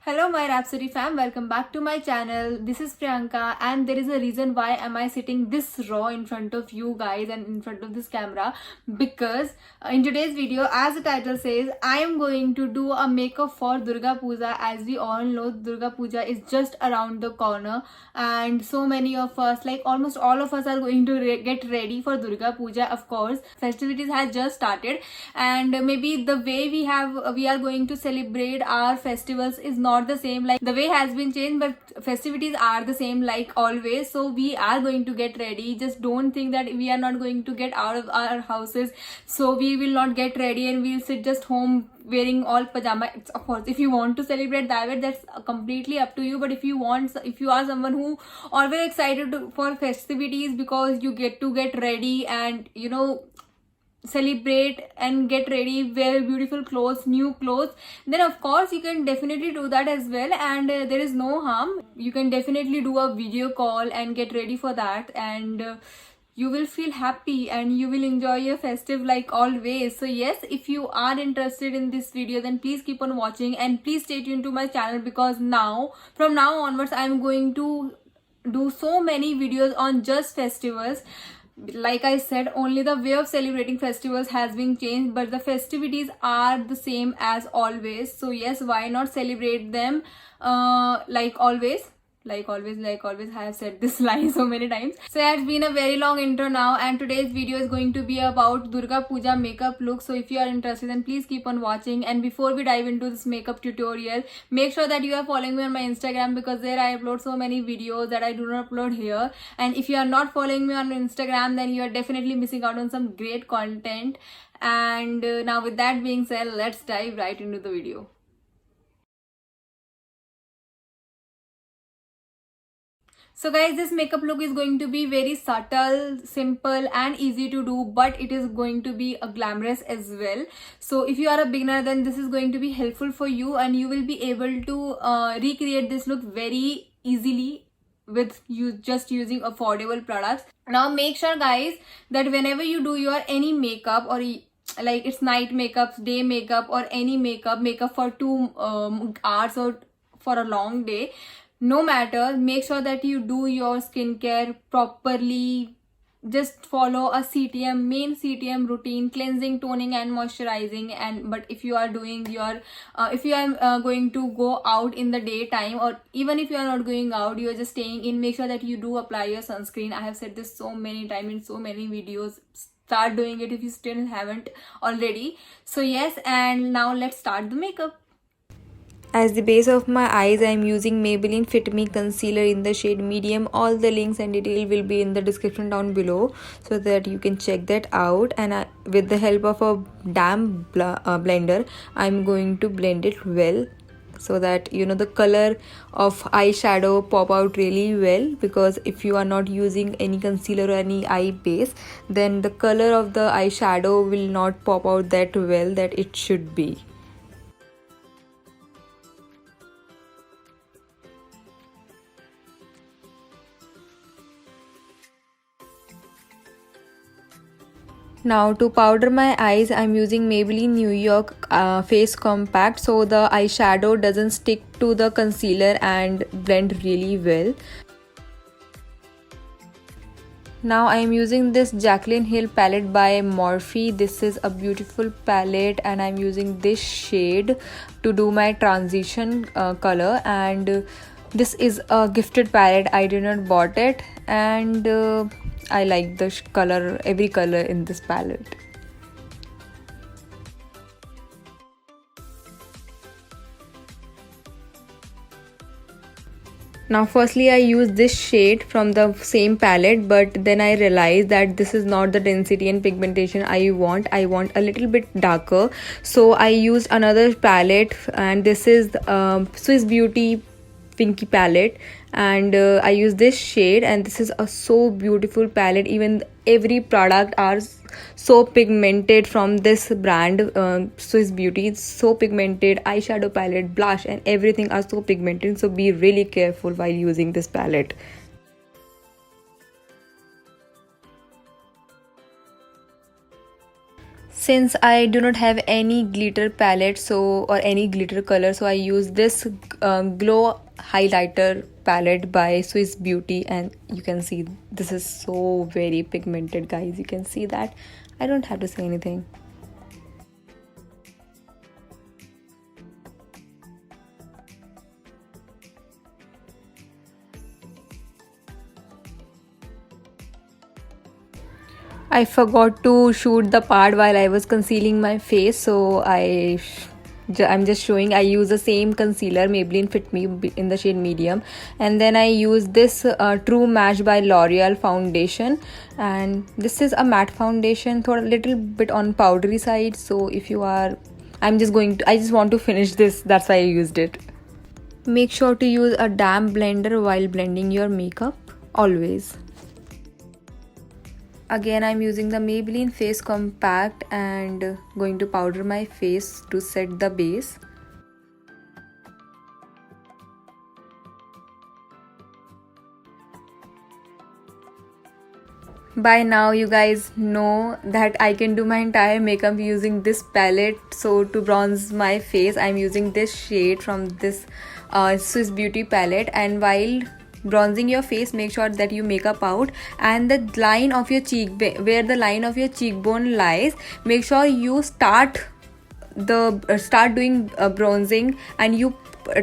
Hello my Rhapsody fam, welcome back to my channel. This is Priyanka and there is a reason why am I sitting this raw in front of you guys and in front of this camera, because in today's video, as the title says, I am going to do a makeup for Durga Puja. As we all know, Durga Puja is just around the corner and so many of us, like almost all of us, are going to get ready for Durga Puja. Of course, festivities has just started and maybe the way we are going to celebrate our festivals is not the same, like the way has been changed, but festivities are the same like always. So we are going to get ready. Just don't think that we are not going to get out of our houses, so we will not get ready and we'll sit just home wearing all pajama. It's, of course, if you want to celebrate that way, that's completely up to you. But if you are someone who always excited for festivities because you get to get ready and celebrate and get ready, wear beautiful clothes, new clothes, then of course you can definitely do that as well, and there is no harm. You can definitely do a video call and get ready for that, and you will feel happy and you will enjoy your festive like always. So yes, if you are interested in this video, then please keep on watching and please stay tuned to my channel, because from now onwards I'm going to do so many videos on just festivals. Like I said, only the way of celebrating festivals has been changed, but the festivities are the same as always. So yes, why not celebrate them like always? Like always, I have said this line so many times. So it has been a very long intro now, and today's video is going to be about Durga Puja makeup look. So if you are interested, then please keep on watching. And before we dive into this makeup tutorial, make sure that you are following me on my Instagram, because there I upload so many videos that I do not upload here. And if you are not following me on Instagram, then you are definitely missing out on some great content. And now with that being said, let's dive right into the video. So guys, this makeup look is going to be very subtle, simple and easy to do, but it is going to be a glamorous as well. So if you are a beginner, then this is going to be helpful for you and you will be able to recreate this look very easily with you just using affordable products. Now make sure guys that whenever you do your any makeup, or like it's night makeup, day makeup, or any makeup for 2 hours or for a long day, no matter, make sure that you do your skincare properly. Just follow a main CTM routine: cleansing, toning and moisturizing. And but if you are doing your if you are going to go out in the daytime, or even if you are not going out, you are just staying in, make sure that you do apply your sunscreen. I have said this so many times in so many videos. Start doing it if you still haven't already. So yes, and now let's start the makeup. As the base of my eyes, I am using Maybelline Fit Me Concealer in the shade Medium. All the links and detail will be in the description down below, so that you can check that out. And with the help of a damp blender, I am going to blend it well, so that the color of eyeshadow pop out really well. Because if you are not using any concealer or any eye base, then the color of the eyeshadow will not pop out that well that it should be. Now to powder my eyes, I'm using Maybelline New York Face Compact, so the eyeshadow doesn't stick to the concealer and blend really well. Now I am using this Jaclyn Hill palette by Morphe. This is a beautiful palette and I'm using this shade to do my transition color. And this is a gifted palette, I did not bought it, and I like the color, every color in this palette. Now firstly I used this shade from the same palette, but then I realized that this is not the density and pigmentation I want. I want a little bit darker, so I used another palette, and this is Swiss Beauty Pinky palette, and I use this shade, and this is a so beautiful palette. Even every product are so pigmented from this brand, Swiss Beauty. It's so pigmented. Eyeshadow palette, blush and everything are so pigmented, so be really careful while using this palette. Since I do not have any glitter palette or any glitter color, so I use this glow highlighter palette by Swiss Beauty, and you can see this is so very pigmented, guys. You can see that. I don't have to say anything. I forgot to shoot the part while I was concealing my face, so I'm just showing. I use the same concealer, Maybelline Fit Me, in the shade medium, and then I use this True Match by L'Oreal foundation, and this is a matte foundation, a little bit on powdery side. So if you are, I just want to finish this. That's why I used it. Make sure to use a damp blender while blending your makeup always. Again, I'm using the Maybelline Face Compact and going to powder my face to set the base. By now you guys know that I can do my entire makeup using this palette. So to bronze my face, I'm using this shade from this Swiss Beauty palette, and while bronzing your face, make sure that you make a pout, and the line of your cheek, where the line of your cheekbone lies, make sure you start doing bronzing, and you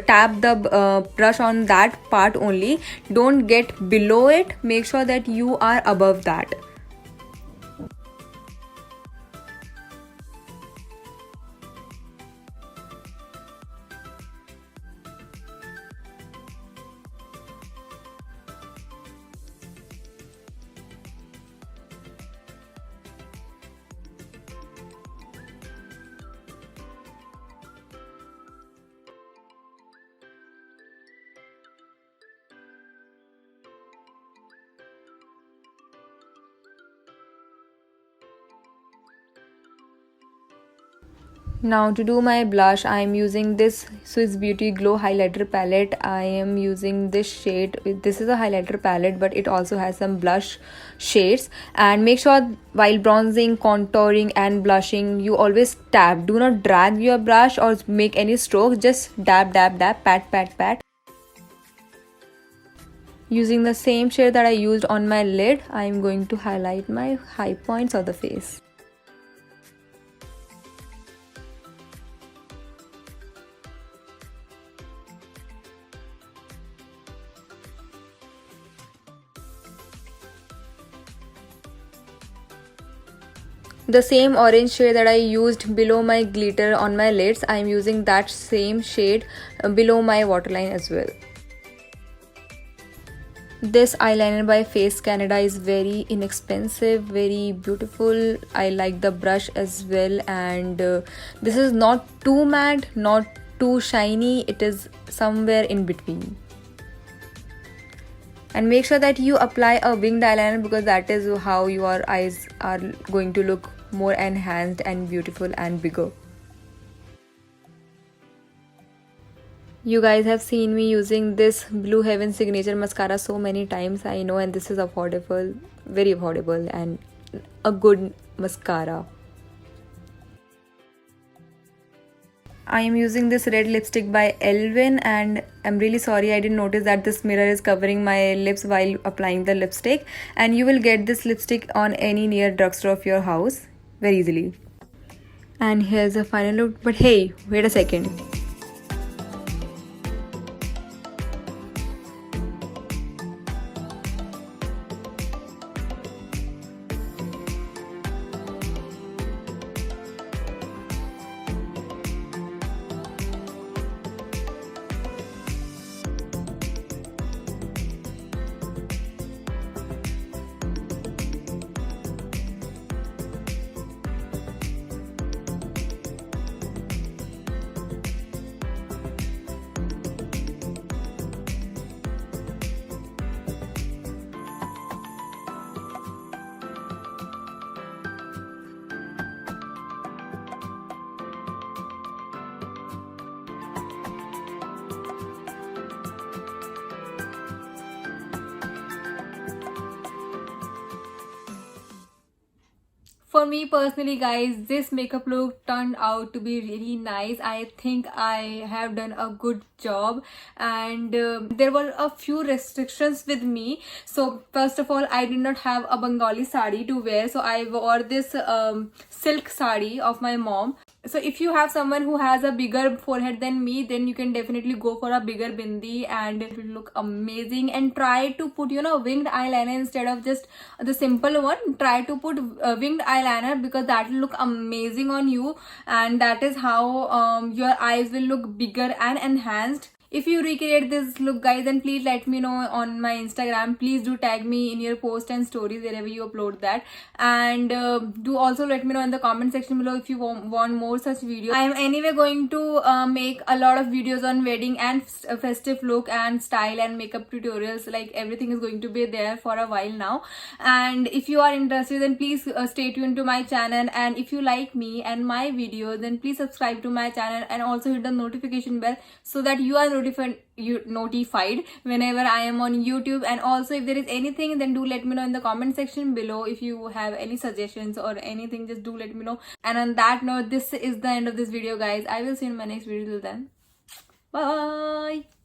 tap the brush on that part only. Don't get below it. Make sure that you are above that. Now to do my blush, I am using this Swiss Beauty Glow Highlighter Palette. I am using this shade. This is a highlighter palette, but it also has some blush shades. And make sure while bronzing, contouring and blushing, you always tap. Do not drag your brush or make any strokes. Just dab, dab, dab, pat, pat, pat. Using the same shade that I used on my lid, I am going to highlight my high points of the face. The same orange shade that I used below my glitter on my lids, I am using that same shade below my waterline as well. This eyeliner by Face Canada is very inexpensive, very beautiful. I like the brush as well, and this is not too matte, not too shiny. It is somewhere in between. And make sure that you apply a winged eyeliner, because that is how your eyes are going to look more enhanced and beautiful and bigger. You guys have seen me using this Blue Heaven Signature Mascara so many times, I know, and this is affordable, very affordable, and a good mascara. I am using this red lipstick by Elvin, and I'm really sorry I didn't notice that this mirror is covering my lips while applying the lipstick, and you will get this lipstick on any near drugstore of your house very easily. And here's the final look, but hey, wait a second. For me personally, guys, this makeup look turned out to be really nice. I think I have done a good job, and there were a few restrictions with me. So first of all, I did not have a Bengali sari to wear, so I wore this silk sari of my mom. So if you have someone who has a bigger forehead than me, then you can definitely go for a bigger bindi and it will look amazing. And try to put, you know, winged eyeliner instead of just the simple one. Try to put winged eyeliner, because that will look amazing on you, and that is how your eyes will look bigger and enhanced. If you recreate this look, guys, then please let me know on my Instagram. Please do tag me in your post and stories wherever you upload that, and do also let me know in the comment section below if you want more such videos. I am anyway going to make a lot of videos on wedding and festive look and style and makeup tutorials. Like, everything is going to be there for a while now, and if you are interested, then please stay tuned to my channel. And if you like me and my videos, then please subscribe to my channel and also hit the notification bell so that you are notified whenever I am on YouTube. And also, if there is anything, then do let me know in the comment section below. If you have any suggestions or anything, just do let me know. And on that note, this is the end of this video, guys. I will see you in my next video. Till then, bye.